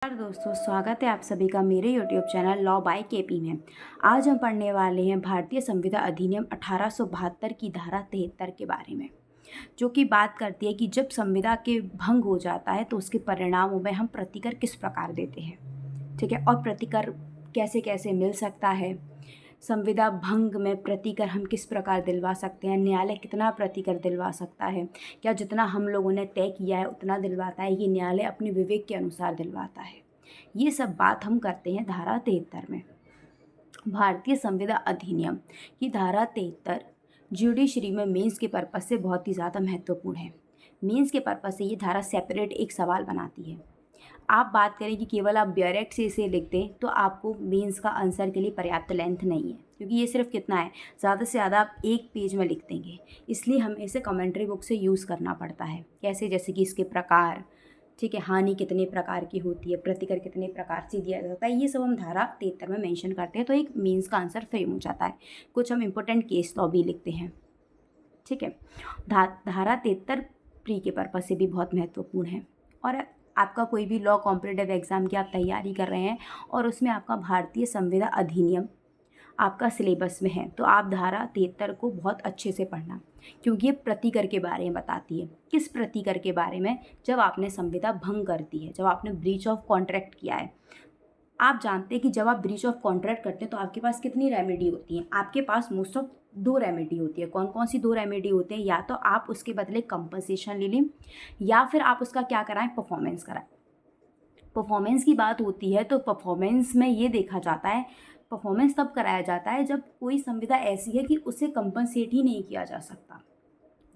दोस्तों, स्वागत है आप सभी का मेरे YouTube channel law by KP में। आज हम पढ़ने वाले हैं भारतीय संविदा अधिनियम 1872 की धारा 73 के बारे में, जो कि बात करती है कि जब संविदा के भंग हो जाता है तो उसके परिणामों में हम प्रतिकर किस प्रकार देते हैं, ठीक है, और प्रतिकर कैसे कैसे मिल सकता है। संविदा भंग में प्रतिकर हम किस प्रकार दिलवा सकते हैं, न्यायालय कितना प्रतिकर दिलवा सकता है, क्या जितना हम लोगों ने तय किया है उतना दिलवाता है, ये न्यायालय अपने विवेक के अनुसार दिलवाता है। ये सब बात हम करते हैं धारा 73 में। भारतीय संविदा अधिनियम की धारा 73 जुडिशरी में मेंस के पर्पस से बहुत ही ज़्यादा महत्वपूर्ण है। मेंस के पर्पस से ये धारा सेपरेट एक सवाल बनाती है। आप बात करें कि केवल आप डायरेक्ट से इसे लिख दें तो आपको मेंस का आंसर के लिए पर्याप्त लेंथ नहीं है, क्योंकि ये सिर्फ कितना है, ज़्यादा से ज़्यादा आप एक पेज में लिख देंगे। इसलिए हमें इसे कमेंट्री बुक से यूज़ करना पड़ता है। कैसे? जैसे कि इसके प्रकार, ठीक है, हानि कितने प्रकार की होती है, प्रतिकर कितने प्रकार से दिया जाता है, ये सब हम धारा 73 में मेंशन करते हैं, तो एक मेंस का आंसर फ्रेम हो जाता है। कुछ हम इम्पोर्टेंट केस लॉ भी लिखते हैं, ठीक है। धारा 73 प्री के पर्पज से भी बहुत महत्वपूर्ण है। और आपका कोई भी लॉ कॉम्पिटिटिव एग्ज़ाम की आप तैयारी कर रहे हैं और उसमें आपका भारतीय संविदा अधिनियम आपका सिलेबस में है, तो आप धारा 73 को बहुत अच्छे से पढ़ना, क्योंकि ये प्रतिकर के बारे में बताती है। किस प्रतिकर के बारे में? जब आपने संविदा भंग कर दी है, जब आपने ब्रीच ऑफ कॉन्ट्रैक्ट किया है। आप जानते हैं कि जब आप ब्रीच ऑफ कॉन्ट्रैक्ट करते हैं तो आपके पास कितनी रेमेडी होती हैं? आपके पास मोस्ट ऑफ 2 रेमेडी होती है। कौन कौन सी 2 रेमेडी होते हैं? या तो आप उसके बदले कंपनसेशन ले लें, या फिर आप उसका क्या कराएं, परफॉर्मेंस कराएं। परफॉर्मेंस की बात होती है तो परफॉर्मेंस में ये देखा जाता है, परफॉर्मेंस तब कराया जाता है जब कोई संविदा ऐसी है कि उसे कंपनसेट ही नहीं किया जा सकता।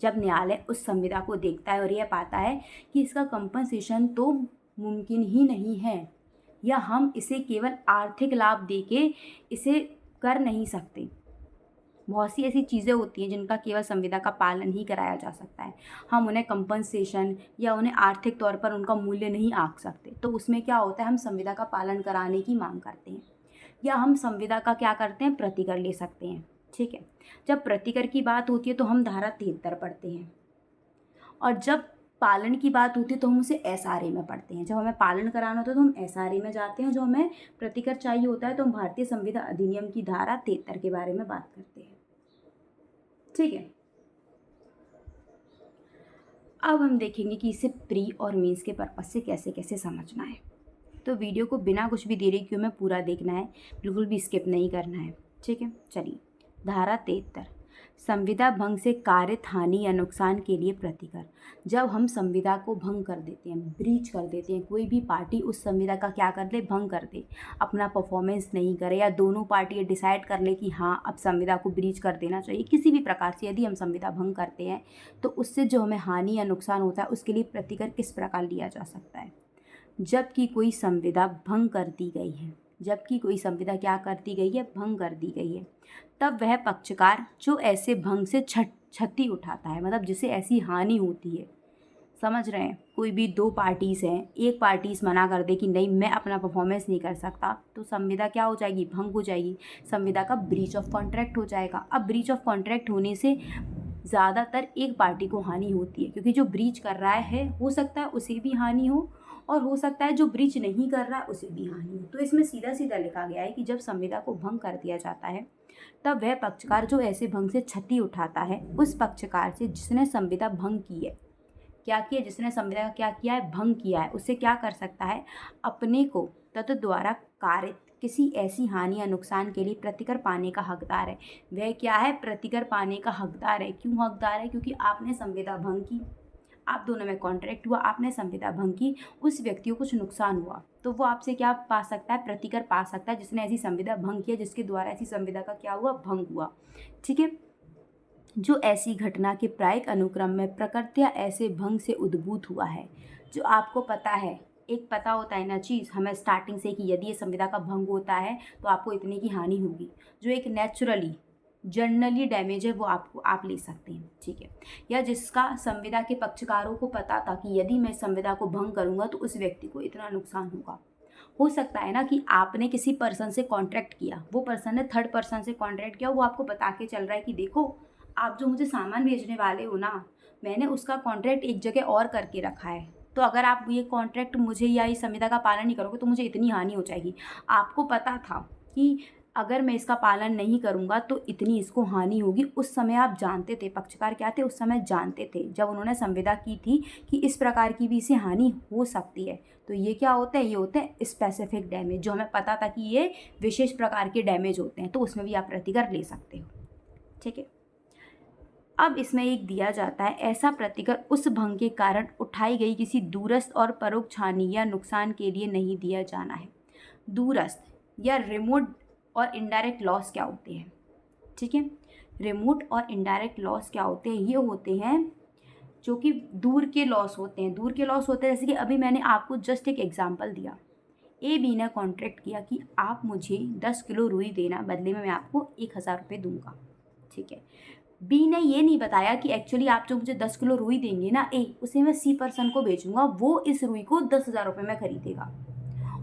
जब न्यायालय उस संविदा को देखता है और यह पाता है कि इसका कंपनसेशन तो मुमकिन ही नहीं है, या हम इसे केवल आर्थिक लाभ देके इसे कर नहीं सकते। बहुत सी ऐसी चीज़ें होती हैं जिनका केवल संविदा का पालन ही कराया जा सकता है। हम उन्हें कंपनसेशन या उन्हें आर्थिक तौर पर उनका मूल्य नहीं आंक सकते, तो उसमें क्या होता है, हम संविदा का पालन कराने की मांग करते हैं, या हम संविदा का क्या करते हैं, प्रतिकर ले सकते हैं, ठीक है। जब प्रतिकर की बात होती है तो हम धारा 73 पढ़ते हैं, और जब पालन की बात होती है तो हम उसे एसआरए में पढ़ते हैं। जब हमें पालन कराना होता है तो हम एसआरए में जाते हैं, जो हमें प्रतिकर चाहिए होता है तो हम भारतीय संविदा अधिनियम की धारा 73 के बारे में बात करते हैं, ठीक है। अब हम देखेंगे कि इसे प्री और मेंस के पर्पस से कैसे कैसे समझना है। तो वीडियो को बिना कुछ भी देरी क्यों में पूरा देखना है, बिल्कुल भी स्किप नहीं करना है, ठीक है। चलिए, धारा 73 संविदा भंग से कारित हानि या नुकसान के लिए प्रतिकर। जब हम संविदा को भंग कर देते हैं, ब्रीच कर देते हैं, कोई भी पार्टी उस संविदा का क्या कर ले, भंग कर दे, अपना परफॉर्मेंस नहीं करे, या दोनों पार्टी डिसाइड कर ले कि हाँ अब संविदा को ब्रीच कर देना चाहिए, किसी भी प्रकार से यदि हम संविदा भंग करते हैं तो उससे जो हमें हानि या नुकसान होता है उसके लिए प्रतिकर किस प्रकार लिया जा सकता है। जबकि कोई संविदा भंग कर दी गई है, जबकि कोई संविदा क्या कर दी गई है, भंग कर दी गई है, तब वह पक्षकार जो ऐसे भंग से क्षति उठाता है, मतलब जिसे ऐसी हानि होती है, समझ रहे हैं। कोई भी 2 पार्टीज़ हैं, एक पार्टीज़ मना कर दे कि नहीं मैं अपना परफॉर्मेंस नहीं कर सकता, तो संविदा क्या हो जाएगी, भंग हो जाएगी, संविदा का ब्रीच ऑफ कॉन्ट्रैक्ट हो जाएगा। अब ब्रीच ऑफ कॉन्ट्रैक्ट होने से ज़्यादातर एक पार्टी को हानि होती है, क्योंकि जो ब्रीच कर रहा है हो सकता है उसे भी हानि हो, और हो सकता है जो ब्रीच नहीं कर रहा है उसे भी हानि हो। तो इसमें सीधा सीधा लिखा गया है कि जब संविदा को भंग कर दिया जाता है तब वह पक्षकार जो ऐसे भंग से क्षति उठाता है, उस पक्षकार से जिसने संविदा भंग की है, क्या किया, जिसने संविदा का क्या किया है, भंग किया है, उससे क्या कर सकता है, अपने को तत् द्वारा कारित किसी ऐसी हानि या नुकसान के लिए प्रतिकर पाने का हकदार है। वह क्या है, प्रतिकर पाने का हकदार है। क्यों हकदार है? क्योंकि आपने संविदा भंग की, आप दोनों में कॉन्ट्रैक्ट हुआ, आपने संविदा भंग की, उस व्यक्ति को कुछ नुकसान हुआ, तो वो आपसे क्या पा सकता है, प्रतिकर पा सकता है, जिसने ऐसी संविदा भंग किया, जिसके द्वारा ऐसी संविदा का क्या हुआ, भंग हुआ, ठीक है। जो ऐसी घटना के प्रायिक अनुक्रम में प्रकृत्या ऐसे भंग से उद्भूत हुआ है, जो आपको पता है, एक पता होता है ना चीज़ हमें स्टार्टिंग से कि यदि ये संविदा का भंग होता है तो आपको इतने की हानि होगी, जो एक नेचुरली जनरली डैमेज है वो आप ले सकते हैं, ठीक है। या जिसका संविदा के पक्षकारों को पता था कि यदि मैं संविदा को भंग करूंगा तो उस व्यक्ति को इतना नुकसान होगा। हो सकता है ना कि आपने किसी पर्सन से कॉन्ट्रैक्ट किया, वो पर्सन ने थर्ड पर्सन से कॉन्ट्रैक्ट किया, वो आपको बता के चल रहा है कि देखो आप जो मुझे सामान भेजने वाले हो ना, मैंने उसका कॉन्ट्रैक्ट एक जगह और करके रखा है, तो अगर आप ये कॉन्ट्रैक्ट मुझे या इस संविदा का पालन नहीं करोगे तो मुझे इतनी हानि हो जाएगी। आपको पता था कि अगर मैं इसका पालन नहीं करूँगा तो इतनी इसको हानि होगी। उस समय आप जानते थे, पक्षकार क्या थे उस समय जानते थे जब उन्होंने संविदा की थी कि इस प्रकार की भी इसे हानि हो सकती है। तो ये क्या होता है, ये होते हैं स्पेसिफिक डैमेज, जो हमें पता था कि ये विशेष प्रकार के डैमेज होते हैं, तो उसमें भी आप प्रतिकर ले सकते हो। ठीक है, अब इसमें एक दिया जाता है, ऐसा प्रतिकर उस भंग के कारण उठाई गई किसी दूरस्थ और परोक्ष हानि या नुकसान के लिए नहीं दिया जाना है। दूरस्थ या रिमोट और इनडायरेक्ट लॉस क्या होते हैं? ठीक है, रिमोट और इनडायरेक्ट लॉस क्या होते हैं? ये होते हैं जो कि दूर के लॉस होते हैं। दूर के लॉस होते हैं जैसे कि अभी मैंने आपको जस्ट एक एग्जांपल दिया। ए बी ने कॉन्ट्रैक्ट किया कि आप मुझे 10 किलो रुई देना, बदले में मैं आपको 1000 रुपये दूंगा। ठीक है, बी ने ये नहीं बताया कि एक्चुअली आप जो मुझे 10 किलो रुई देंगे ना ए, उसे मैं सी पर्सन को बेचूंगा, वो इस रुई को 10,000 रुपये में खरीदेगा,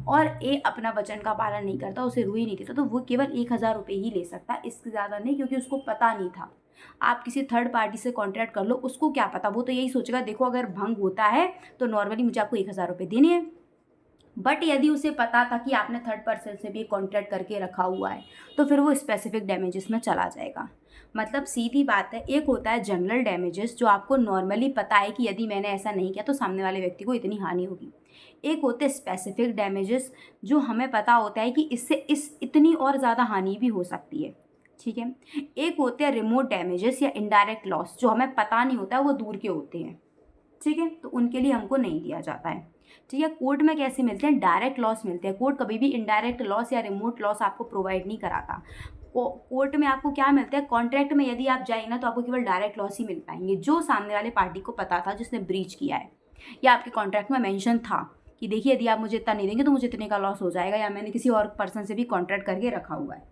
और ए अपना वचन का पालन नहीं करता, उसे रुई नहीं देता, तो वो केवल 1000 रुपये ही ले सकता, इससे ज़्यादा नहीं, क्योंकि उसको पता नहीं था। आप किसी थर्ड पार्टी से कॉन्ट्रैक्ट कर लो, उसको क्या पता, वो तो यही सोचेगा देखो अगर भंग होता है तो नॉर्मली मुझे आपको 1000 रुपये देने हैं। बट यदि उसे पता था कि आपने थर्ड पर्सन से भी कॉन्ट्रैक्ट करके रखा हुआ है तो फिर वो स्पेसिफिक डैमेजेस में चला जाएगा। मतलब सीधी बात है, एक होता है जनरल डैमेजेस जो आपको नॉर्मली पता है कि यदि मैंने ऐसा नहीं किया तो सामने वाले व्यक्ति को इतनी हानि होगी। एक होते हैं स्पेसिफिक डैमेजेस जो हमें पता होता है कि इससे इतनी और ज़्यादा हानि भी हो सकती है। ठीक है, एक होते हैं रिमोट डैमेजेस या इनडायरेक्ट लॉस, जो हमें पता नहीं होता है, वो दूर के होते हैं। ठीक है, तो उनके लिए हमको नहीं दिया जाता है। ठीक है, कोर्ट में कैसे मिलते हैं? डायरेक्ट लॉस मिलते हैं। कोर्ट कभी भी इनडायरेक्ट लॉस या रिमोट लॉस आपको प्रोवाइड नहीं कराता। कोर्ट में आपको क्या मिलता है? कॉन्ट्रैक्ट में यदि आप जाएंगे ना तो आपको केवल डायरेक्ट लॉस ही मिल पाएंगे, जो सामने वाले पार्टी को पता था जिसने ब्रीच किया है, या आपके कॉन्ट्रैक्ट में मेंशन था कि देखिए यदि आप मुझे इतना नहीं देंगे तो मुझे इतने का लॉस हो जाएगा, या मैंने किसी और पर्सन से भी कॉन्ट्रैक्ट करके रखा हुआ है।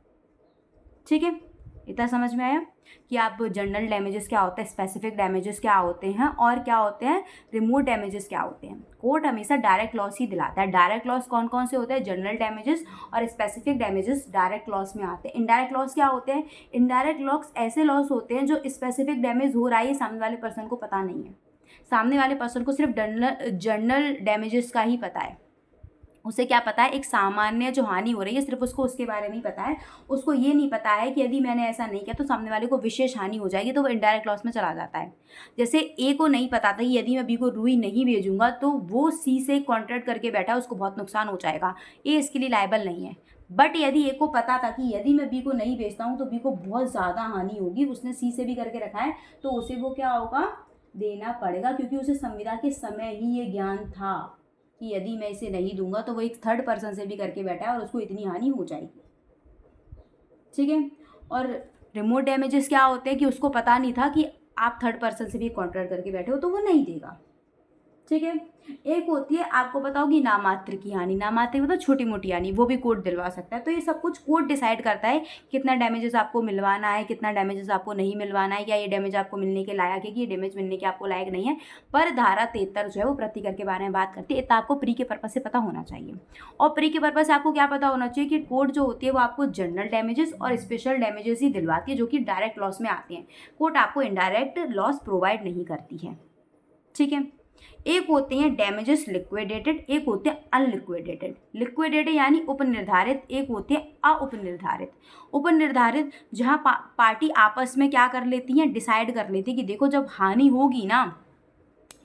ठीक है, इतना समझ में आया कि आप जनरल डैमेजेस क्या होता है, स्पेसिफिक डैमेजेस क्या होते हैं, और क्या होते हैं रिमोट डैमेजेस क्या होते हैं। कोर्ट हमेशा डायरेक्ट लॉस ही दिलाता है। डायरेक्ट लॉस कौन कौन से होते हैं? जनरल डैमेजेस और स्पेसिफिक डैमेजेस डायरेक्ट लॉस में आते हैं। इनडायरेक्ट लॉस क्या होते हैं? इनडायरेक्ट लॉस ऐसे लॉस होते हैं जो स्पेसिफिक डैमेज हो रहा है सामने वाले पर्सन को पता नहीं है। सामने वाले पर्सन को सिर्फ जनरल डैमेजेस का ही पता है। उसे क्या पता है, एक सामान्य जो हानि हो रही है सिर्फ उसको उसके बारे में ही पता है। उसको ये नहीं पता है कि यदि मैंने ऐसा नहीं किया तो सामने वाले को विशेष हानि हो जाएगी, तो वो इनडायरेक्ट लॉस में चला जाता है। जैसे ए को नहीं पता था कि यदि मैं बी को रुई नहीं भेजूंगा तो वो सी से कॉन्ट्रैक्ट करके बैठा है, उसको बहुत नुकसान हो जाएगा, ए इसके लिए लायबल नहीं है। बट यदि ए को पता था कि यदि मैं बी को नहीं बेचता हूँ तो बी को बहुत ज़्यादा हानि होगी, उसने सी से भी करके रखा है, तो उसे वो क्या होगा, देना पड़ेगा, क्योंकि उसे संविदा के समय ही ये ज्ञान था कि यदि मैं इसे नहीं दूंगा तो वो एक थर्ड पर्सन से भी करके बैठा है और उसको इतनी हानि हो जाएगी। ठीक है, और रिमोट डैमेजेस क्या होते हैं कि उसको पता नहीं था कि आप थर्ड पर्सन से भी कॉन्ट्रैक्ट करके बैठे हो, तो वो नहीं देगा। ठीक है, एक होती है आपको बताओ कि नामात्र की हानि। नामात्र मतलब छोटी मोटी हानि, वो भी कोर्ट दिलवा सकता है। तो ये सब कुछ कोर्ट डिसाइड करता है कितना डैमेजेस आपको मिलवाना है, कितना डैमेजेस आपको नहीं मिलवाना है, या ये डैमेज आपको मिलने के लायक है कि ये डैमेज मिलने के आपको लायक नहीं है। पर धारा 73 जो है वो प्रतिकर के बारे में बात करती है। इतना आपको प्री के पर्पज से पता होना चाहिए। और प्री के पर्पज से आपको क्या पता होना चाहिए कि कोर्ट जो होती है वो आपको जनरल डैमेजेस और स्पेशल डैमेजेस ही दिलवाती है, जो कि डायरेक्ट लॉस में आते हैं। कोर्ट आपको इनडायरेक्ट लॉस प्रोवाइड नहीं करती है। ठीक है, एक होते हैं डैमेजेस लिक्विडेटेड, एक होते हैं अनलिक्विडेटेड। लिक्विडेटेड यानी उपनिर्धारित, एक होते हैं अउपनिर्धारित। उपनिर्धारित जहाँ पार्टी आपस में क्या कर लेती हैं, डिसाइड कर लेती है कि देखो जब हानि होगी ना,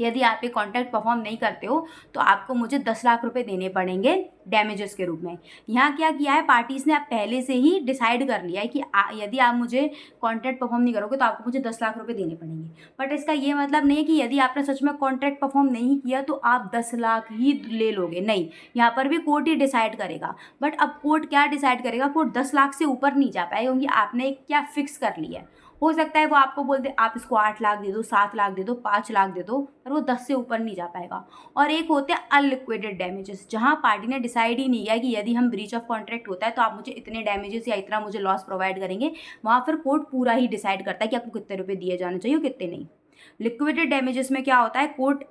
यदि आप ये कॉन्ट्रैक्ट परफॉर्म नहीं करते हो तो आपको मुझे 10 लाख रुपए देने पड़ेंगे डैमेजेस के रूप में। यहाँ क्या किया है पार्टीज ने, आप पहले से ही डिसाइड कर लिया है कि यदि आप मुझे कॉन्ट्रैक्ट परफॉर्म नहीं करोगे तो आपको मुझे 10 लाख रुपए देने पड़ेंगे। बट इसका ये मतलब नहीं है कि यदि आपने सच में कॉन्ट्रैक्ट परफॉर्म नहीं किया तो आप 10 लाख ही ले लोगे, नहीं, यहाँ पर भी कोर्ट ही डिसाइड करेगा। बट अब कोर्ट क्या डिसाइड करेगा, कोर्ट 10 लाख से ऊपर नहीं जा पाएगा, क्योंकि आपने क्या फिक्स कर लिया है। हो सकता है वो आपको बोल दे आप इसको 8 लाख दे दो, 7 लाख दे दो, 5 लाख दे दो, पर वो 10 से ऊपर नहीं जा पाएगा। और एक होते हैं अनलिक्विडेड डैमेजेस, जहाँ पार्टी ने डिसाइड ही नहीं किया कि यदि हम ब्रीच ऑफ कॉन्ट्रैक्ट होता है तो आप मुझे इतने डैमेजेस या इतना मुझे लॉस प्रोवाइड करेंगे। वहाँ फिर कोर्ट पूरा ही डिसाइड करता है कि आपको कितने रुपये दिए जाने चाहिए और कितने नहीं। लिक्विडेड डैमेजेस में क्या होता है, कोर्ट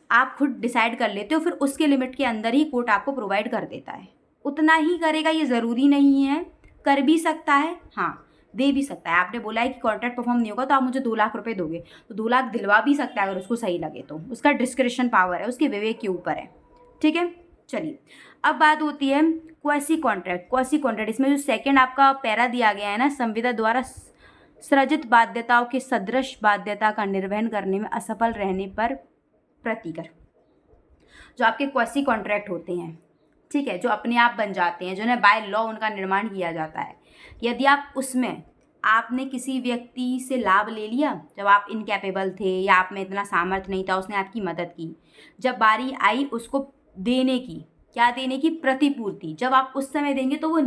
आप खुद डिसाइड कर लेते हो, फिर उसके लिमिट के अंदर ही कोर्ट आपको प्रोवाइड कर देता है। उतना ही करेगा ये ज़रूरी नहीं है, कर भी सकता है, हाँ, दे भी सकता है। आपने बोला है कि कॉन्ट्रैक्ट परफॉर्म नहीं होगा तो आप मुझे 2 लाख रुपए दोगे, तो 2 लाख दिलवा भी सकता है अगर उसको सही लगे तो। उसका डिस्क्रिप्शन पावर है, उसके विवेक के ऊपर है। ठीक है, चलिए अब बात होती है क्वेसी कॉन्ट्रैक्ट। क्वेसी कॉन्ट्रैक्ट, इसमें जो सेकंड आपका पैरा दिया गया है ना, संविदा द्वारा सृजित बाध्यताओं के सदृश बाध्यता का निर्वहन करने में असफल रहने पर प्रतिकर। जो आपके क्वेसी कॉन्ट्रैक्ट होते हैं, ठीक है, जो अपने आप बन जाते हैं, जो ना बाय लॉ उनका निर्माण किया जाता है, यदि आप उसमें आपने किसी व्यक्ति से लाभ ले लिया जब आप इनकैपेबल थे या आप में इतना सामर्थ्य नहीं था, उसने आपकी मदद की, जब बारी आई उसको देने की, क्या देने की, प्रतिपूर्ति, जब आप उस समय देंगे तो वो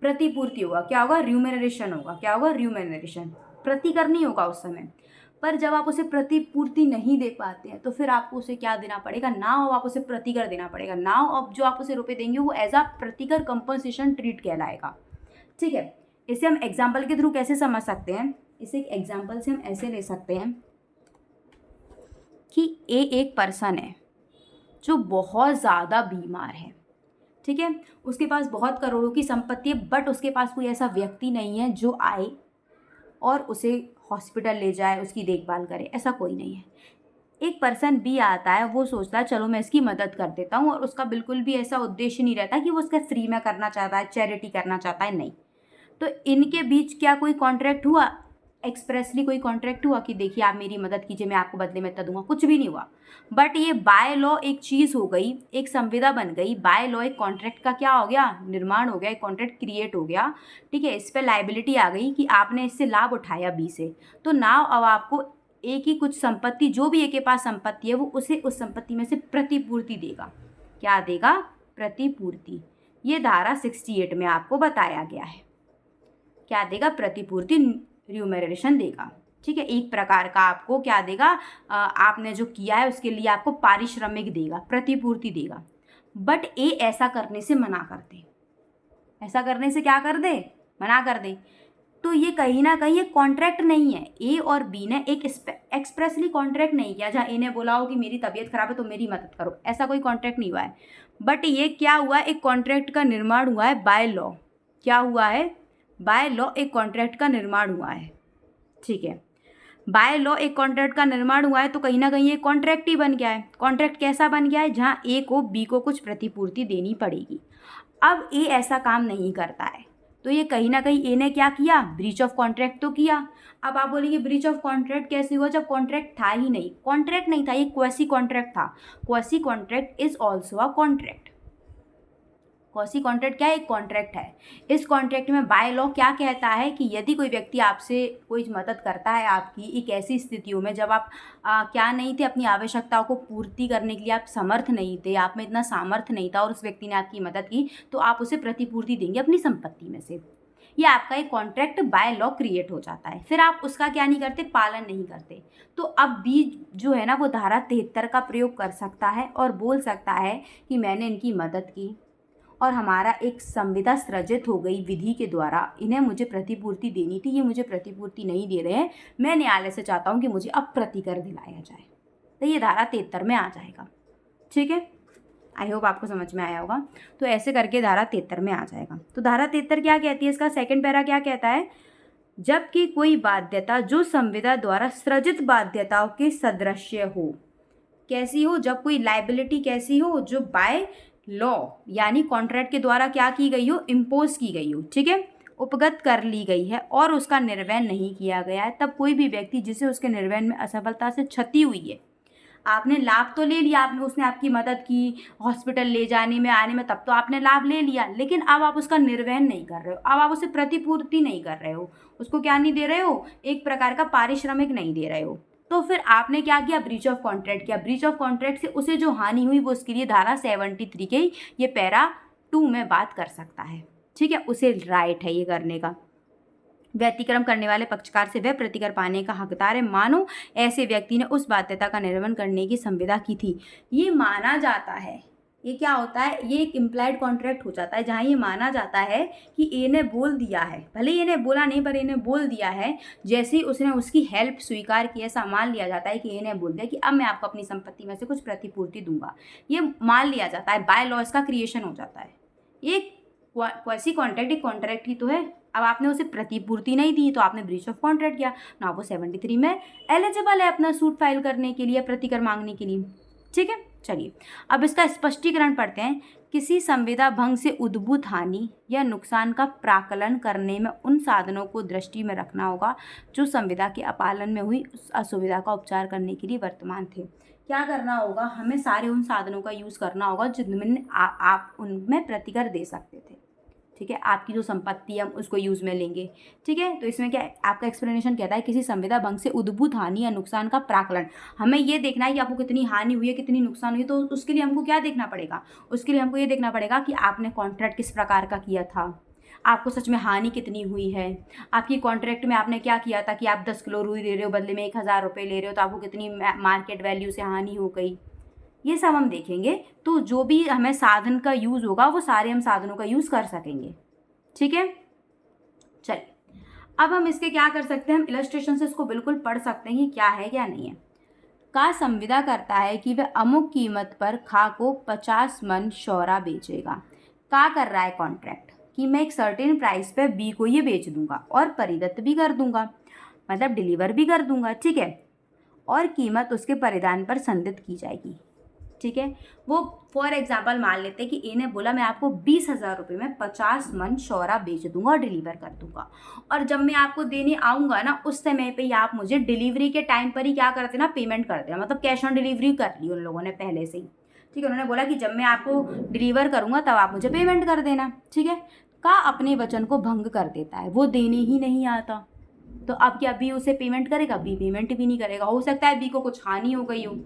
प्रतिपूर्ति होगा, क्या होगा, रिम्यूनरेशन होगा, क्या होगा, रिम्यूनरेशन, प्रतिकर नहीं होगा उस समय। पर जब आप उसे प्रतिपूर्ति नहीं दे पाते हैं तो फिर आपको उसे क्या देना पड़ेगा, नाउ आप उसे प्रतिकर देना पड़ेगा। नाउ अब जो आप उसे रुपए देंगे वो एज आ प्रतिकर कंपनसेशन ट्रीट कहलाएगा। ठीक है, इसे हम एग्जाम्पल के थ्रू कैसे समझ सकते हैं, इसे एक एग्जाम्पल से हम ऐसे ले सकते हैं कि एक पर्सन है जो बहुत ज़्यादा बीमार है, ठीक है, उसके पास बहुत करोड़ों की संपत्ति है, बट उसके पास कोई ऐसा व्यक्ति नहीं है जो आए और उसे हॉस्पिटल ले जाए, उसकी देखभाल करे, ऐसा कोई नहीं है। एक पर्सन भी आता है, वो सोचता है चलो मैं इसकी मदद कर देता हूँ, और उसका बिल्कुल भी ऐसा उद्देश्य नहीं रहता कि वो उसका फ्री में करना चाहता है, चैरिटी करना चाहता है, नहीं। तो इनके बीच क्या कोई कॉन्ट्रैक्ट हुआ, एक्सप्रेसली कोई कॉन्ट्रैक्ट हुआ कि देखिए आप मेरी मदद कीजिए, मैं आपको बदले में इतना दूंगा, कुछ भी नहीं हुआ। बट ये बाय लॉ एक चीज़ हो गई, एक संविदा बन गई, बाय लॉ एक कॉन्ट्रैक्ट का क्या हो गया, निर्माण हो गया, एक कॉन्ट्रैक्ट क्रिएट हो गया। ठीक है, इस पर लाइबिलिटी आ गई कि आपने इससे लाभ उठाया बी से, तो नाउ अब आपको एक ही कुछ संपत्ति, जो भी एक के पास संपत्ति है, वो उसे उस संपत्ति में से प्रतिपूर्ति देगा। क्या देगा, प्रतिपूर्ति। ये धारा 68 में आपको बताया गया है, क्या देगा, प्रतिपूर्ति, रिम्यूनरेशन देगा। ठीक है, एक प्रकार का आपको क्या देगा, आपने जो किया है उसके लिए आपको पारिश्रमिक देगा, प्रतिपूर्ति देगा। बट ए ऐसा करने से मना कर दे, ऐसा करने से क्या कर दे, मना कर दे, तो ये कहीं ना कहीं एक कॉन्ट्रैक्ट नहीं है। ए और बी ने एक एक्सप्रेसली कॉन्ट्रैक्ट नहीं किया जहाँ ए ने बोला हो कि मेरी तबीयत खराब है तो मेरी मदद करो, ऐसा कोई कॉन्ट्रैक्ट नहीं हुआ है। बट ये क्या हुआ है, एक कॉन्ट्रैक्ट का निर्माण हुआ है बाय लॉ। क्या हुआ है, बाय लॉ एक कॉन्ट्रैक्ट का निर्माण हुआ है। ठीक है, बाय लॉ एक कॉन्ट्रैक्ट का निर्माण हुआ है, तो कहीं ना कहीं ये कॉन्ट्रैक्ट ही बन गया है। कॉन्ट्रैक्ट कैसा बन गया है, जहाँ ए को बी को कुछ प्रतिपूर्ति देनी पड़ेगी। अब ए ऐसा काम नहीं करता है, तो ये कहीं ना कहीं ए ने क्या किया, ब्रीच ऑफ कॉन्ट्रैक्ट तो किया। अब आप बोलेंगे ब्रीच ऑफ कॉन्ट्रैक्ट कैसे हुआ, जब कॉन्ट्रैक्ट था ही नहीं, कॉन्ट्रैक्ट नहीं था, ये क्वेसी कॉन्ट्रैक्ट था। Quasi contract is also a contract. Quasi contract क्या है, एक कॉन्ट्रैक्ट है। इस कॉन्ट्रैक्ट में बाय लॉ क्या कहता है कि यदि कोई व्यक्ति आपसे कोई मदद करता है आपकी एक ऐसी स्थितियों में जब आप क्या नहीं थे, अपनी आवश्यकताओं को पूर्ति करने के लिए आप समर्थ नहीं थे, आप में इतना सामर्थ्य नहीं था, और उस व्यक्ति ने आपकी मदद की, तो आप उसे प्रतिपूर्ति देंगे अपनी संपत्ति में से। ये आपका एक कॉन्ट्रैक्ट बाय लॉ क्रिएट हो जाता है। फिर आप उसका क्या नहीं करते, पालन नहीं करते। तो अब बी जो है ना, वो धारा 73 का प्रयोग कर सकता है और बोल सकता है कि मैंने इनकी मदद की और हमारा एक संविदा सृजित हो गई विधि के द्वारा, इन्हें मुझे प्रतिपूर्ति देनी थी, ये मुझे प्रतिपूर्ति नहीं दे रहे हैं, मैं न्यायालय से चाहता हूँ कि मुझे अब प्रतिकर दिलाया जाए। तो ये धारा 73 में आ जाएगा। ठीक है, आई होप आपको समझ में आया होगा। तो ऐसे करके धारा 73 में आ जाएगा। तो धारा 73 क्या कहती है, इसका सेकंड पैरा क्या कहता है, जबकि कोई बाध्यता जो संविदा द्वारा सृजित बाध्यताओं के सदृश्य हो। कैसी हो, जब कोई लाइबिलिटी कैसी हो, जो बाय लॉ यानी कॉन्ट्रैक्ट के द्वारा क्या की गई हो, इम्पोज की गई हो, ठीक है, उपगत कर ली गई है और उसका निर्वहन नहीं किया गया है, तब कोई भी व्यक्ति जिसे उसके निर्वहन में असफलता से क्षति हुई है, आपने लाभ तो ले लिया, आपने उसने आपकी मदद की हॉस्पिटल ले जाने में आने में, तब तो आपने लाभ ले लिया, लेकिन अब आप उसका निर्वहन नहीं कर रहे हो, अब आप उसे प्रतिपूर्ति नहीं कर रहे हो, उसको क्या नहीं दे रहे हो, एक प्रकार का पारिश्रमिक नहीं दे रहे हो। तो फिर आपने क्या किया, ब्रीच ऑफ कॉन्ट्रैक्ट किया। ब्रीच ऑफ कॉन्ट्रैक्ट से उसे जो हानि हुई वो उसके लिए धारा 73 के ये पैरा 2 में बात कर सकता है। ठीक है, उसे राइट है ये करने का। व्यतिक्रम करने वाले पक्षकार से वह प्रतिकर पाने का हकदार है, मानो ऐसे व्यक्ति ने उस बाध्यता का निर्वहन करने की संविदा की थी। ये माना जाता है, ये क्या होता है, ये एक इम्प्लाइड कॉन्ट्रैक्ट हो जाता है, जहाँ ये माना जाता है कि ए ने बोल दिया है, भले ये ने बोला नहीं पर ए ने बोल दिया है, जैसे ही उसने उसकी हेल्प स्वीकार की, ऐसा मान लिया जाता है कि ए ने बोल दिया कि अब मैं आपको अपनी संपत्ति में से कुछ प्रतिपूर्ति दूंगा, ये मान लिया जाता है, बाय लॉ इसका क्रिएशन हो जाता है। ये क्वेसी कॉन्ट्रैक्ट एक कॉन्ट्रैक्ट ही तो है, अब आपने उसे प्रतिपूर्ति नहीं दी तो आपने ब्रीच ऑफ कॉन्ट्रैक्ट किया ना, वो 73 में एलिजिबल है अपना सूट फाइल करने के लिए, प्रतिकर मांगने के लिए। ठीक है, चलिए अब इसका स्पष्टीकरण पढ़ते हैं। किसी संविदा भंग से उद्भूत हानि या नुकसान का प्राकलन करने में उन साधनों को दृष्टि में रखना होगा जो संविदा के अपालन में हुई उस असुविधा का उपचार करने के लिए वर्तमान थे। क्या करना होगा, हमें सारे उन साधनों का यूज़ करना होगा जिनमें आप उनमें प्रतिकर दे सकते थे। ठीक है, आपकी जो संपत्ति है हम उसको यूज़ में लेंगे। ठीक है, तो इसमें क्या आपका एक्सप्लेनेशन कहता है, किसी संविदा भंग से उद्भूत हानि या नुकसान का प्राकलन। हमें ये देखना है कि आपको कितनी हानि हुई है, कितनी नुकसान हुई है, तो उसके लिए हमको क्या देखना पड़ेगा, उसके लिए हमको ये देखना पड़ेगा कि आपने कॉन्ट्रैक्ट किस प्रकार का किया था, आपको सच में हानि कितनी हुई है, आपकी कॉन्ट्रैक्ट में आपने क्या किया था कि आप 10 किलो रुई दे रहे हो बदले में 1000 रुपये ले रहे हो, तो आपको कितनी मार्केट वैल्यू से हानि हो गई, ये सब हम देखेंगे। तो जो भी हमें साधन का यूज़ होगा वो सारे हम साधनों का यूज़ कर सकेंगे। ठीक है, चलिए अब हम इसके क्या कर सकते हैं, हम इलस्ट्रेशन से इसको बिल्कुल पढ़ सकते हैं कि क्या है क्या नहीं है। का संविदा करता है कि वह अमुक कीमत पर खा को 50 मन शौरा बेचेगा। का कर रहा है कॉन्ट्रैक्ट कि मैं एक सर्टेन प्राइस पे बी को ये बेच दूंगा और परिदत्त भी कर दूंगा, मतलब डिलीवर भी कर दूंगा। ठीक है, और कीमत उसके परिधान पर संदिग्ध की जाएगी। ठीक है, वो फॉर एग्जाम्पल मान लेते हैं कि ए ने बोला मैं आपको 20,000 रुपये में 50 मन शौरा बेच दूंगा और डिलीवर कर दूंगा, और जब मैं आपको देने आऊँगा ना उस समय पे ही आप मुझे डिलीवरी के टाइम पर ही क्या कर देना, पेमेंट कर देना, मतलब कैश ऑन डिलीवरी कर ली उन लोगों ने पहले से ही। ठीक है, उन्होंने बोला कि जब मैं आपको डिलीवर करूँगा तब आप मुझे पेमेंट कर देना। ठीक है, का अपने वचन को भंग कर देता है, वो देने ही नहीं आता, तो अब क्या बी उसे पेमेंट करेगा, बी पेमेंट भी नहीं करेगा। हो सकता है बी को कुछ हानि हो गई हो,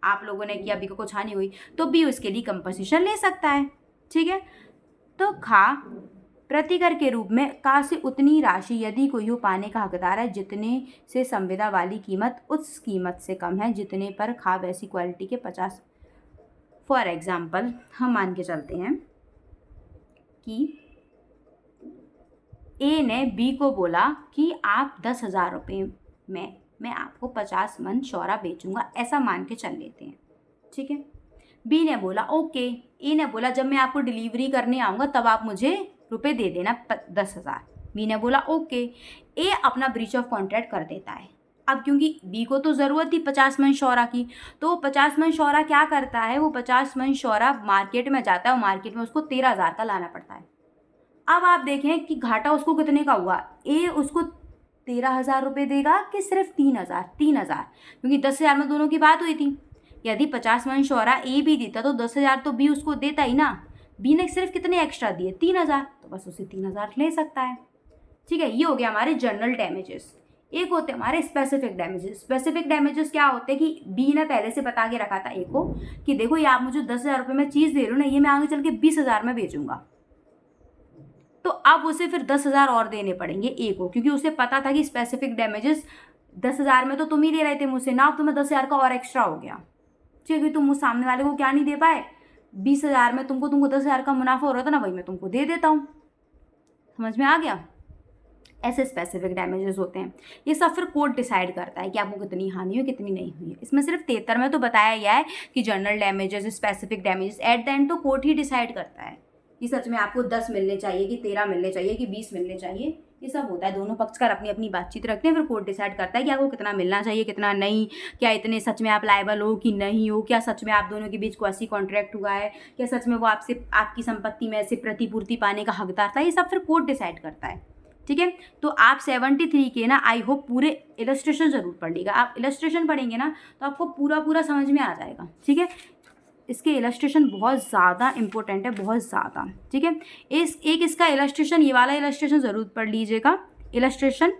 आप लोगों ने किया, बी को कुछ हानि हुई, तो बी उसके लिए कंपनसेशन ले सकता है। ठीक है, तो खा प्रतिकर के रूप में का से उतनी राशि यदि कोई हो पाने का हकदार है जितने से संविदा वाली कीमत उस कीमत से कम है जितने पर खा वैसी क्वालिटी के 50। फॉर एग्जाम्पल हम मान के चलते हैं कि ए ने बी को बोला कि आप 10,000 रुपये में मैं आपको 50 मन शौरा बेचूंगा, ऐसा मान के चल लेते हैं। ठीक है, बी ने बोला ओके, ए ने बोला जब मैं आपको डिलीवरी करने आऊँगा तब आप मुझे रुपए दे देना 10,000। बी ने बोला ओके, ए अपना ब्रीच ऑफ कॉन्ट्रैक्ट कर देता है। अब क्योंकि बी को तो ज़रूरत थी 50 मन शौरा की, तो 50 मन शौरा क्या करता है, वो 50 मन शौरा मार्केट में जाता है और मार्केट में उसको 13,000 का लाना पड़ता है। अब आप देखें कि घाटा उसको कितने का हुआ, ए उसको 13,000 रुपये देगा कि सिर्फ 3,000, क्योंकि 10,000 में दोनों की बात हुई थी। यदि 50 मन शौरा ए भी देता तो 10,000 तो बी उसको देता ही ना। बी ने सिर्फ कितने एक्स्ट्रा दिए, 3,000, तो बस उसे 3,000 ले सकता है। ठीक है, ये हो गया हमारे जनरल डैमेजेस। एक होते हैं हमारे स्पेसिफिक डैमेजेस। स्पेसिफिक डैमेजेस क्या होते हैं कि बी ने पहले से बता के रखा था ए को कि देखो ये आप मुझे 10,000 रुपये में चीज़ दे रहे हो ना, ये मैं आगे चल के 20,000 में बेचूंगा, तो अब उसे फिर 10,000 और देने पड़ेंगे ए को, क्योंकि उसे पता था कि स्पेसिफिक डैमेजेस 10,000 में तो तुम ही दे रहे थे मुझसे ना, अब तुम्हें 10,000 का और एक्स्ट्रा हो गया। ठीक है, तुम उस सामने वाले को क्या नहीं दे पाए, 20,000 में तुमको 10,000 का मुनाफा हो रहा था ना, वही मैं तुमको दे देता हूँ। समझ में आ गया, ऐसे स्पेसिफिक डैमेजेस होते हैं। ये सब फिर कोर्ट डिसाइड करता है कि आपको कितनी हानि हुई कितनी नहीं हुई है। इसमें सिर्फ 73 में तो बताया गया है कि general damages, specific damages, at the end तो कोर्ट ही डिसाइड करता है कि सच में आपको 10 मिलने चाहिए कि 13 मिलने चाहिए कि 20 मिलने चाहिए। ये सब होता है, दोनों पक्षकार अपनी अपनी बातचीत रखते हैं, फिर कोर्ट डिसाइड करता है कि आपको कितना मिलना चाहिए कितना नहीं, क्या इतने सच में आप लायबल हो कि नहीं हो, क्या सच में आप दोनों के बीच क्वासी कॉन्ट्रैक्ट हुआ है, क्या सच में वो आपसे आपकी संपत्ति में से प्रतिपूर्ति पाने का हकदार था। ये सब फिर कोर्ट डिसाइड करता है। ठीक है, तो आप 73 के ना आई होप पूरे इलस्ट्रेशन ज़रूर पढ़ लीजिएगा। आप इलस्ट्रेशन पढ़ेंगे ना तो आपको पूरा समझ में आ जाएगा। ठीक है, इसके इलस्ट्रेशन बहुत ज़्यादा इंपॉर्टेंट है, बहुत ज़्यादा। ठीक है, एक इसका इलस्ट्रेशन, ये वाला इलस्ट्रेशन ज़रूर पढ़ लीजिएगा, इलस्ट्रेशन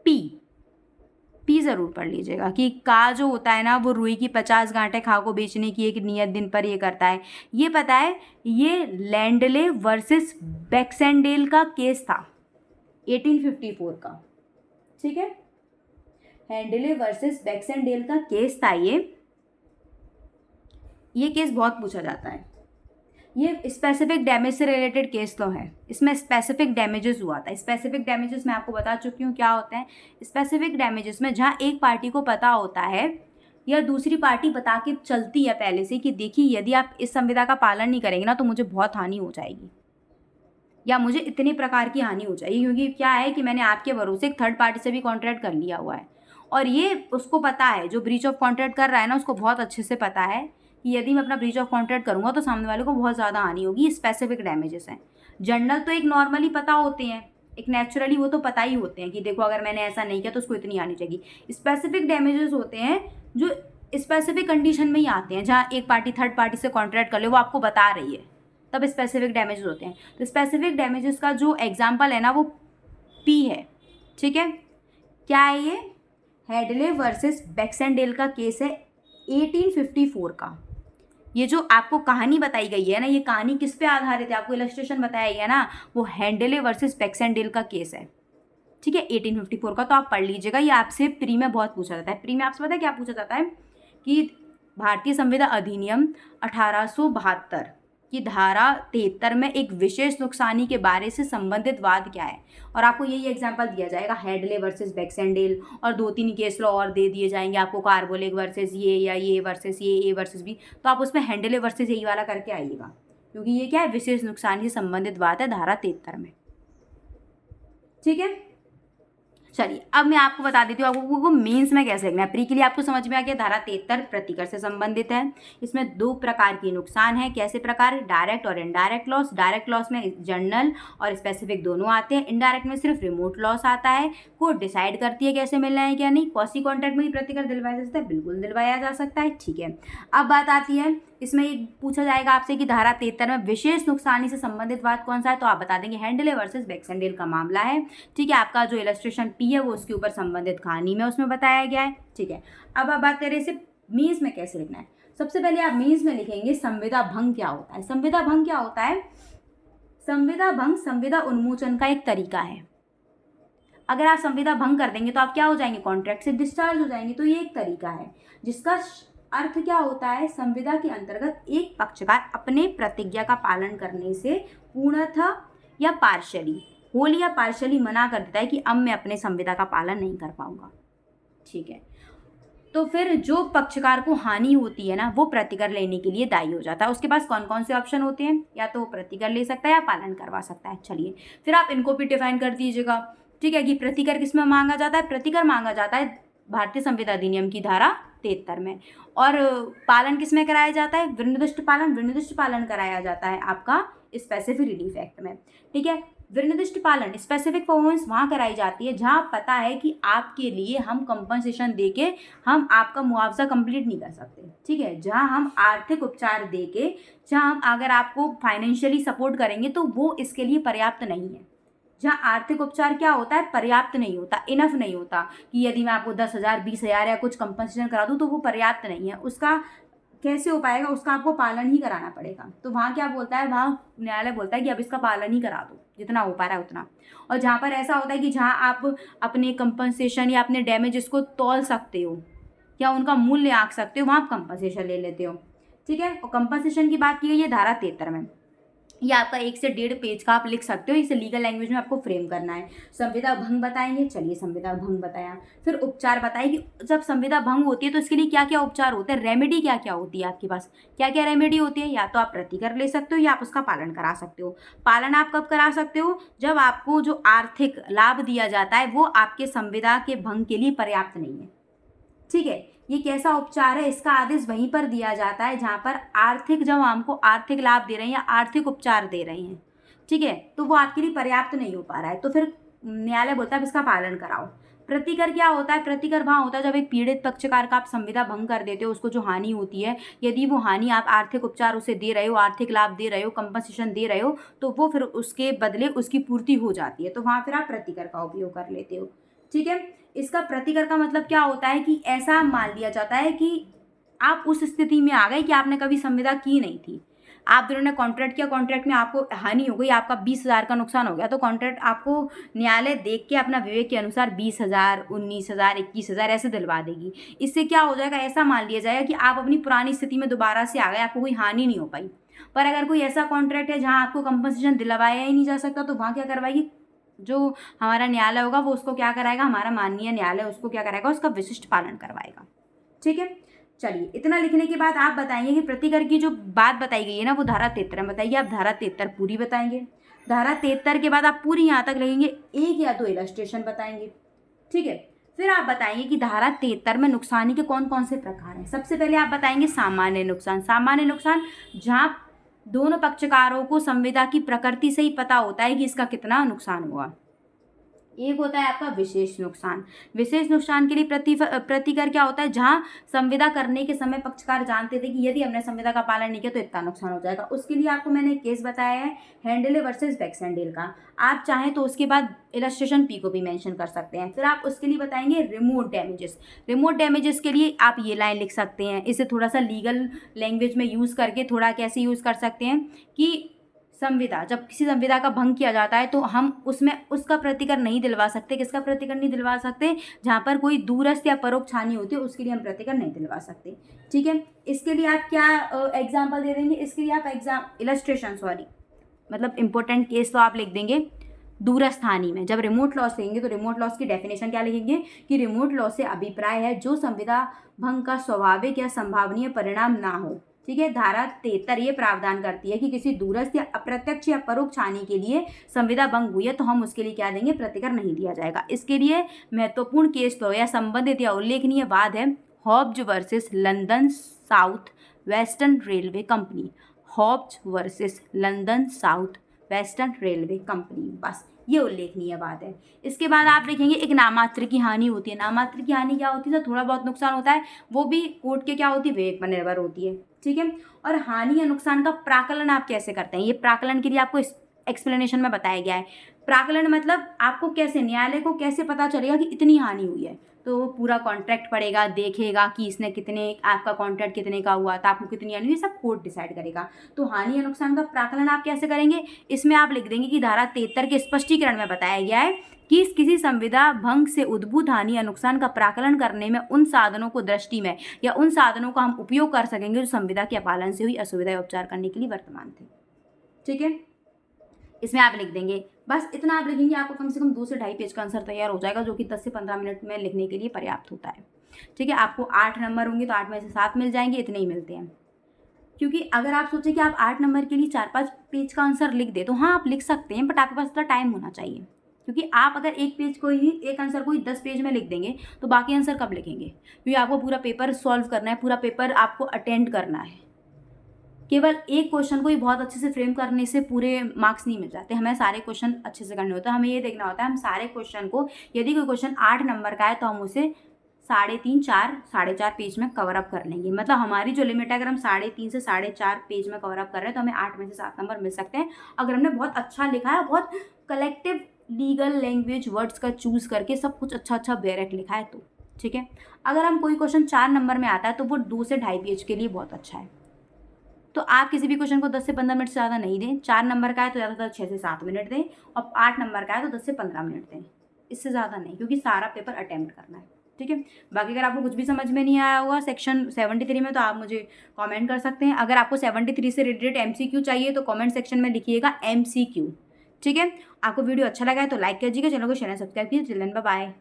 पी ज़रूर पढ़ लीजिएगा कि का जो होता है ना वो रुई की 50 गांठें खा को बेचने की एक नियत दिन पर ये करता है। ये पता है, ये लैंडले वर्सेस बैक्सेंडेल का केस था 1854 का। ठीक है, हैंडले वर्सेस बैक्सेंडेल का केस था ये केस बहुत पूछा जाता है। ये स्पेसिफिक डैमेज से रिलेटेड केस तो है, इसमें स्पेसिफिक डैमेजेस हुआ था। स्पेसिफिक डैमेजेस मैं आपको बता चुकी हूँ क्या होते हैं। स्पेसिफिक डैमेजेस में जहाँ एक पार्टी को पता होता है या दूसरी पार्टी बता के चलती है पहले से कि देखिए यदि आप इस संविदा का पालन नहीं करेंगे ना तो मुझे बहुत हानि हो जाएगी। या मुझे इतने प्रकार की हानि हो जाएगी, क्योंकि क्या है कि मैंने आपके भरोसे एक थर्ड पार्टी से भी कॉन्ट्रैक्ट कर लिया हुआ है और ये उसको पता है, जो ब्रीच ऑफ कॉन्ट्रैक्ट कर रहा है ना उसको बहुत अच्छे से पता है कि यदि मैं अपना ब्रीच ऑफ कॉन्ट्रैक्ट करूँगा तो सामने वाले को बहुत ज़्यादा हानि होगी। स्पेसिफिक डैमेजेस हैं, जनरल तो एक नॉर्मली पता होते हैं, एक नेचुरली वो तो पता ही होते हैं कि देखो अगर मैंने ऐसा नहीं किया तो उसको इतनी आनी चाहिए। स्पेसिफिक डैमेजेस होते हैं जो स्पेसिफिक कंडीशन में ही आते हैं, जहाँ एक पार्टी थर्ड पार्टी से कॉन्ट्रैक्ट कर ले, वो आपको बता रही है, तब स्पेसिफिक डैमेजेस होते हैं। तो स्पेसिफिक डैमेजेस का जो एग्जाम्पल है ना वो पी है, ठीक है। क्या है ये? हेडले वर्सेस बैक्सेंडेल का केस है 1854 का। ये जो आपको कहानी बताई गई है ना, ये कहानी किस पे आधारित है, आपको इलस्ट्रेशन बताया गया ना, वो हेडले वर्सेस बैक्सेंडेल का केस है, ठीक है, 1854 का। तो आप पढ़ लीजिएगा, ये आपसे प्री में बहुत पूछा जाता है। प्री में आपसे पता है क्या पूछा जाता है कि भारतीय संविदा अधिनियम 1872 की धारा 73 में एक विशेष नुकसानी के बारे से संबंधित वाद क्या है, और आपको यही एग्जांपल दिया जाएगा, हेडले वर्सेस बैक्सेंडेल, और 2-3 केस लॉ और दे दिए जाएंगे आपको, कार्बोलिक वर्सेस ये, या ये वर्सेस ये, ए वर्सेस बी। तो आप उसमें हेडले वर्सेस यही वाला करके आइएगा, क्योंकि ये क्या है, विशेष नुकसानी से संबंधित बात है धारा 73 में, ठीक है। चलिए अब मैं आपको बता देती हूँ आपको मेंस में कैसे लिखना है। प्री के लिए आपको समझ में आ गया, धारा 73 प्रतिकर से संबंधित है। इसमें 2 प्रकार के नुकसान है। कैसे प्रकार? डायरेक्ट और इनडायरेक्ट लॉस। डायरेक्ट लॉस में जनरल और स्पेसिफिक दोनों आते हैं, इनडायरेक्ट में सिर्फ रिमोट लॉस आता है। कोर्ट डिसाइड करती है कैसे मिलना है क्या नहीं। क्वासी कॉन्ट्रैक्ट में ही प्रतिकर दिलवाया जा सकता है, बिल्कुल दिलवाया जा सकता है, ठीक है। अब बात आती है, इसमें एक पूछा जाएगा आपसे कि धारा 73 में विशेष नुकसानी से संबंधित बात कौन सा है, तो आप बता देंगे हेडले वर्सेस बैक्सेंडेल का मामला है, ठीक है। आपका जो इलस्ट्रेशन पी है वो उसके ऊपर संबंधित कहानी में उसमें बताया गया है, ठीक है। अब आप बात करें इसे मीन्स में कैसे लिखना है। सबसे पहले आप मीन्स में लिखेंगे संविदा भंग क्या होता है। संविदा भंग क्या होता है? संविदा भंग संविदा उन्मोचन का एक तरीका है। अगर आप संविदा भंग कर देंगे तो आप क्या हो जाएंगे, कॉन्ट्रैक्ट से डिस्चार्ज हो जाएंगे। तो ये एक तरीका है जिसका अर्थ क्या होता है, संविदा के अंतर्गत एक पक्षकार अपने प्रतिज्ञा का पालन करने से पूर्णतः या पार्शियली, होल या पार्शियली मना कर देता है कि अब मैं अपने संविदा का पालन नहीं कर पाऊंगा, ठीक है। तो फिर जो पक्षकार को हानि होती है ना वो प्रतिकर लेने के लिए दायी हो जाता है। उसके पास कौन कौन से ऑप्शन होते हैं, या तो वो प्रतिकर ले सकता है या पालन करवा सकता है। चलिए फिर आप इनको भी डिफाइन कर दीजिएगा, ठीक है, कि प्रतिकर किसमें मांगा जाता है। प्रतिकर मांगा जाता है भारतीय संविदा अधिनियम की धारा 73 में, और पालन किसमें कराया जाता है, विनिर्दिष्ट पालन। विनिर्दिष्ट पालन कराया जाता है आपका स्पेसिफिक रिलीफ एक्ट में, ठीक है। विनिर्दिष्ट पालन, स्पेसिफिक परफॉर्मेंस वहाँ कराई जाती है जहाँ पता है कि आपके लिए हम कंपनसेशन देके हम आपका मुआवजा कंप्लीट नहीं कर सकते, ठीक है। जहाँ हम आर्थिक उपचार देके, जहाँ हम अगर आपको फाइनेंशियली सपोर्ट करेंगे तो वो इसके लिए पर्याप्त नहीं है। जहाँ आर्थिक उपचार क्या होता है, पर्याप्त नहीं होता, इनफ नहीं होता, कि यदि मैं आपको 10,000 20,000 या कुछ कंपनसेशन करा दूँ तो वो पर्याप्त नहीं है। उसका कैसे हो पाएगा, उसका आपको पालन ही कराना पड़ेगा। तो वहाँ क्या बोलता है, वहाँ न्यायालय बोलता है कि अब इसका पालन ही करा दो जितना हो पा रहा है उतना। और जहाँ पर ऐसा होता है कि जहाँ आप अपने कंपनसेशन या अपने डैमेज को तौल सकते हो या उनका मूल्य आंक सकते हो, वहाँ आप कंपनसेशन ले लेते हो, ठीक है। और कंपनसेशन की बात की गई है धारा 73 में। ये आपका 1 से 1.5 पेज का आप लिख सकते हो, इसे लीगल लैंग्वेज में आपको फ्रेम करना है। संविदा भंग बताएंगे, चलिए संविदा भंग बताया। फिर उपचार बताइए कि जब संविदा भंग होती है तो इसके लिए क्या क्या उपचार होते हैं, रेमेडी क्या क्या होती है आपके पास, क्या क्या रेमेडी होती है। या तो आप प्रतिकर ले सकते हो या आप उसका पालन करा सकते हो। पालन आप कब करा सकते हो, जब आपको जो आर्थिक लाभ दिया जाता है वो आपके संविदा के भंग के लिए पर्याप्त नहीं है, ठीक है। ये कैसा उपचार है, इसका आदेश वहीं पर दिया जाता है जहाँ पर आर्थिक, जब हमको आर्थिक लाभ दे रहे हैं या आर्थिक उपचार दे रहे हैं, ठीक है, तो वो आपके लिए पर्याप्त नहीं हो पा रहा है, तो फिर न्यायालय बोलता है इसका पालन कराओ। प्रतिकर क्या होता है, प्रतिकर वहाँ होता है जब एक पीड़ित पक्षकार का आप संविदा भंग कर देते हो, उसको जो हानि होती है, यदि वो हानि आप आर्थिक उपचार उसे दे रहे हो, आर्थिक लाभ दे रहे हो, कंपनसेशन दे रहे हो, तो वो फिर उसके बदले उसकी पूर्ति हो जाती है, तो वहाँ फिर आप प्रतिकर का उपयोग कर लेते हो, ठीक है। इसका प्रतिकर का मतलब क्या होता है कि ऐसा मान लिया जाता है कि आप उस स्थिति में आ गए कि आपने कभी संविदा की नहीं थी, आप दोनों ने कॉन्ट्रैक्ट किया, कॉन्ट्रैक्ट में आपको हानि हो गई, आपका 20,000 का नुकसान हो गया, तो कॉन्ट्रैक्ट आपको न्यायालय देख के अपना विवेक के अनुसार 20,000 19,000 21,000 ऐसे दिलवा देगी। इससे क्या हो जाएगा, ऐसा मान लिया जाएगा कि आप अपनी पुरानी स्थिति में दोबारा से आ गए, आपको कोई हानि नहीं हो पाई। पर अगर कोई ऐसा कॉन्ट्रैक्ट है जहाँ आपको कंपनसेशन दिलवाया ही नहीं जा सकता, तो वहाँ क्या करवाएगी, जो हमारा न्यायालय होगा वो उसको क्या कराएगा, हमारा माननीय न्यायालय उसको क्या कराएगा, उसका विशिष्ट पालन करवाएगा, ठीक है। चलिए इतना लिखने के बाद आप बताएंगे कि प्रतिकर की जो बात बताई गई है ना वो धारा 73 बताइए। आप धारा 73 पूरी बताएंगे। धारा 73 के बाद आप पूरी यहाँ तक लिखेंगे, एक या दो इलस्ट्रेशन बताएंगे, ठीक है। फिर आप बताएंगे कि धारा 73 में नुकसानी के कौन कौन से प्रकार हैं। सबसे पहले आप बताएंगे सामान्य नुकसान। सामान्य नुकसान जहाँ दोनों पक्षकारों को संविदा की प्रकृति से ही पता होता है कि इसका कितना नुकसान हुआ। एक होता है आपका विशेष नुकसान। विशेष नुकसान के लिए प्रतिकर क्या होता है, जहां संविदा करने के समय पक्षकार जानते थे कि यदि हमने संविदा का पालन नहीं किया तो इतना नुकसान हो जाएगा। उसके लिए आपको मैंने एक केस बताया है हैंडले वर्सेस बैक्सेंडेल का। आप चाहें तो उसके बाद इलस्ट्रेशन पी को भी मेंशन कर सकते हैं। फिर आप उसके लिए बताएंगे रिमोट डैमेजेस। रिमोट डैमेजेस के लिए आप ये लाइन लिख सकते हैं, इसे थोड़ा सा लीगल लैंग्वेज में यूज़ करके थोड़ा कैसे यूज़ कर सकते हैं कि संविदा, जब किसी संविदा का भंग किया जाता है तो हम उसमें उसका प्रतिकर नहीं दिलवा सकते। किसका प्रतिकर नहीं दिलवा सकते, जहाँ पर कोई दूरस्थ या परोक्ष हानि होती है उसके लिए हम प्रतिकर नहीं दिलवा सकते, ठीक है। इसके लिए आप क्या एग्जाम्पल दे देंगे, इसके लिए आप इलस्ट्रेशन मतलब इंपॉर्टेंट केस तो आप लिख देंगे दूरस्थ हानि में। जब रिमोट लॉस लेंगे तो रिमोट लॉस की डेफिनेशन क्या लिखेंगे कि रिमोट लॉस से अभिप्राय है जो संविदा भंग का स्वाभाविक या संभावनीय परिणाम ना हो, ठीक है। धारा 73 ये प्रावधान करती है कि किसी दूरस्थ या अप्रत्यक्ष या परोक्ष हानि के लिए संविदा भंग हुई है तो हम उसके लिए क्या देंगे, प्रतिकर नहीं दिया जाएगा। इसके लिए महत्वपूर्ण केस लो या संबंधित या उल्लेखनीय वाद है Hobbs versus London South Western Railway company. Hobbs versus London South Western Railway company, बस ये उल्लेखनीय बात है। इसके बाद आप देखेंगे एक नामात्र की हानि होती है। नामात्र की हानि क्या होती है, तो थोड़ा बहुत नुकसान होता है, वो भी कोर्ट के क्या होती है, विवेक पर निर्भर होती है, ठीक है। और हानि या नुकसान का प्राकलन आप कैसे करते हैं, ये प्राकलन के लिए आपको एक्सप्लेनेशन में बताया गया है। प्राकलन मतलब आपको कैसे, न्यायालय को कैसे पता चलेगा कि इतनी हानि हुई है, तो वो पूरा कॉन्ट्रैक्ट पढ़ेगा, देखेगा कि इसने कितने, आपका कॉन्ट्रैक्ट कितने का हुआ था, आपको कितनी हानि हुई, सब कोर्ट डिसाइड करेगा। तो हानि या नुकसान का प्राकलन आप कैसे करेंगे, इसमें आप लिख देंगे कि धारा 73 के स्पष्टीकरण में बताया गया है कि किसी संविदा भंग से उद्भूत हानि या नुकसान का प्राकलन करने में उन साधनों को दृष्टि में या उन साधनों का हम उपयोग कर सकेंगे जो संविदा के पालन से हुई असुविधा उपचार करने के लिए वर्तमान थे, ठीक है। इसमें आप लिख देंगे, बस इतना आप लिखेंगे, आपको कम से कम 2 से ढाई पेज का आंसर तैयार हो जाएगा, जो कि 10 से 15 मिनट में लिखने के लिए पर्याप्त होता है, ठीक है। आपको 8 नंबर होंगे तो 8 में से 7 मिल जाएंगे, इतने ही मिलते हैं। क्योंकि अगर आप सोचें कि आप 8 नंबर के लिए 4-5 पेज का आंसर लिख दे तो हाँ आप लिख सकते हैं, बट आपके पास इतना टाइम होना चाहिए। क्योंकि आप अगर एक पेज को ही, एक आंसर को ही 10 पेज में लिख देंगे तो बाकी आंसर कब लिखेंगे, क्योंकि आपको पूरा पेपर सॉल्व करना है, पूरा पेपर आपको अटेंड करना है। केवल एक क्वेश्चन को ही बहुत अच्छे से फ्रेम करने से पूरे मार्क्स नहीं मिल जाते, हमें सारे क्वेश्चन अच्छे से करने होते हैं। हमें ये देखना होता है हम सारे क्वेश्चन को, यदि कोई क्वेश्चन 8 नंबर का है तो हम उसे 3.5-4 पेज में कवर अप कर लेंगे। मतलब हमारी जो लिमिट है, अगर हम 3.5 से 4.5 पेज में कवर अप कर रहे हैं तो हमें 8 में से 7 नंबर मिल सकते हैं, अगर हमने बहुत अच्छा लिखा है, बहुत कलेक्टिव लीगल लैंग्वेज वर्ड्स का चूज़ करके सब कुछ अच्छा बैरेक्ट लिखा है तो, ठीक है। अगर हम कोई क्वेश्चन 4 नंबर में आता है तो वो 2 से ढाई पेज के लिए बहुत अच्छा है। तो आप किसी भी क्वेश्चन को 10 से 15 मिनट से ज़्यादा नहीं दें। 4 नंबर का है तो ज़्यादातर 6 से 7 मिनट दें, और 8 नंबर का है तो 10 से 15 मिनट दें, इससे ज़्यादा नहीं, क्योंकि सारा पेपर अटेम्प्ट करना है, ठीक है। बाकी अगर आपको कुछ भी समझ में नहीं आया होगा सेक्शन 73 में तो आप मुझे कमेंट कर सकते हैं। अगर आपको 73 से रिलेटेड MCQ चाहिए तो कमेंट सेक्शन में लिखिएगा MCQ, ठीक है। आपको वीडियो अच्छा लगा है तो लाइक कीजिएगा, चैनल को शेयर सब्सक्राइब कीजिए। Children bye bye.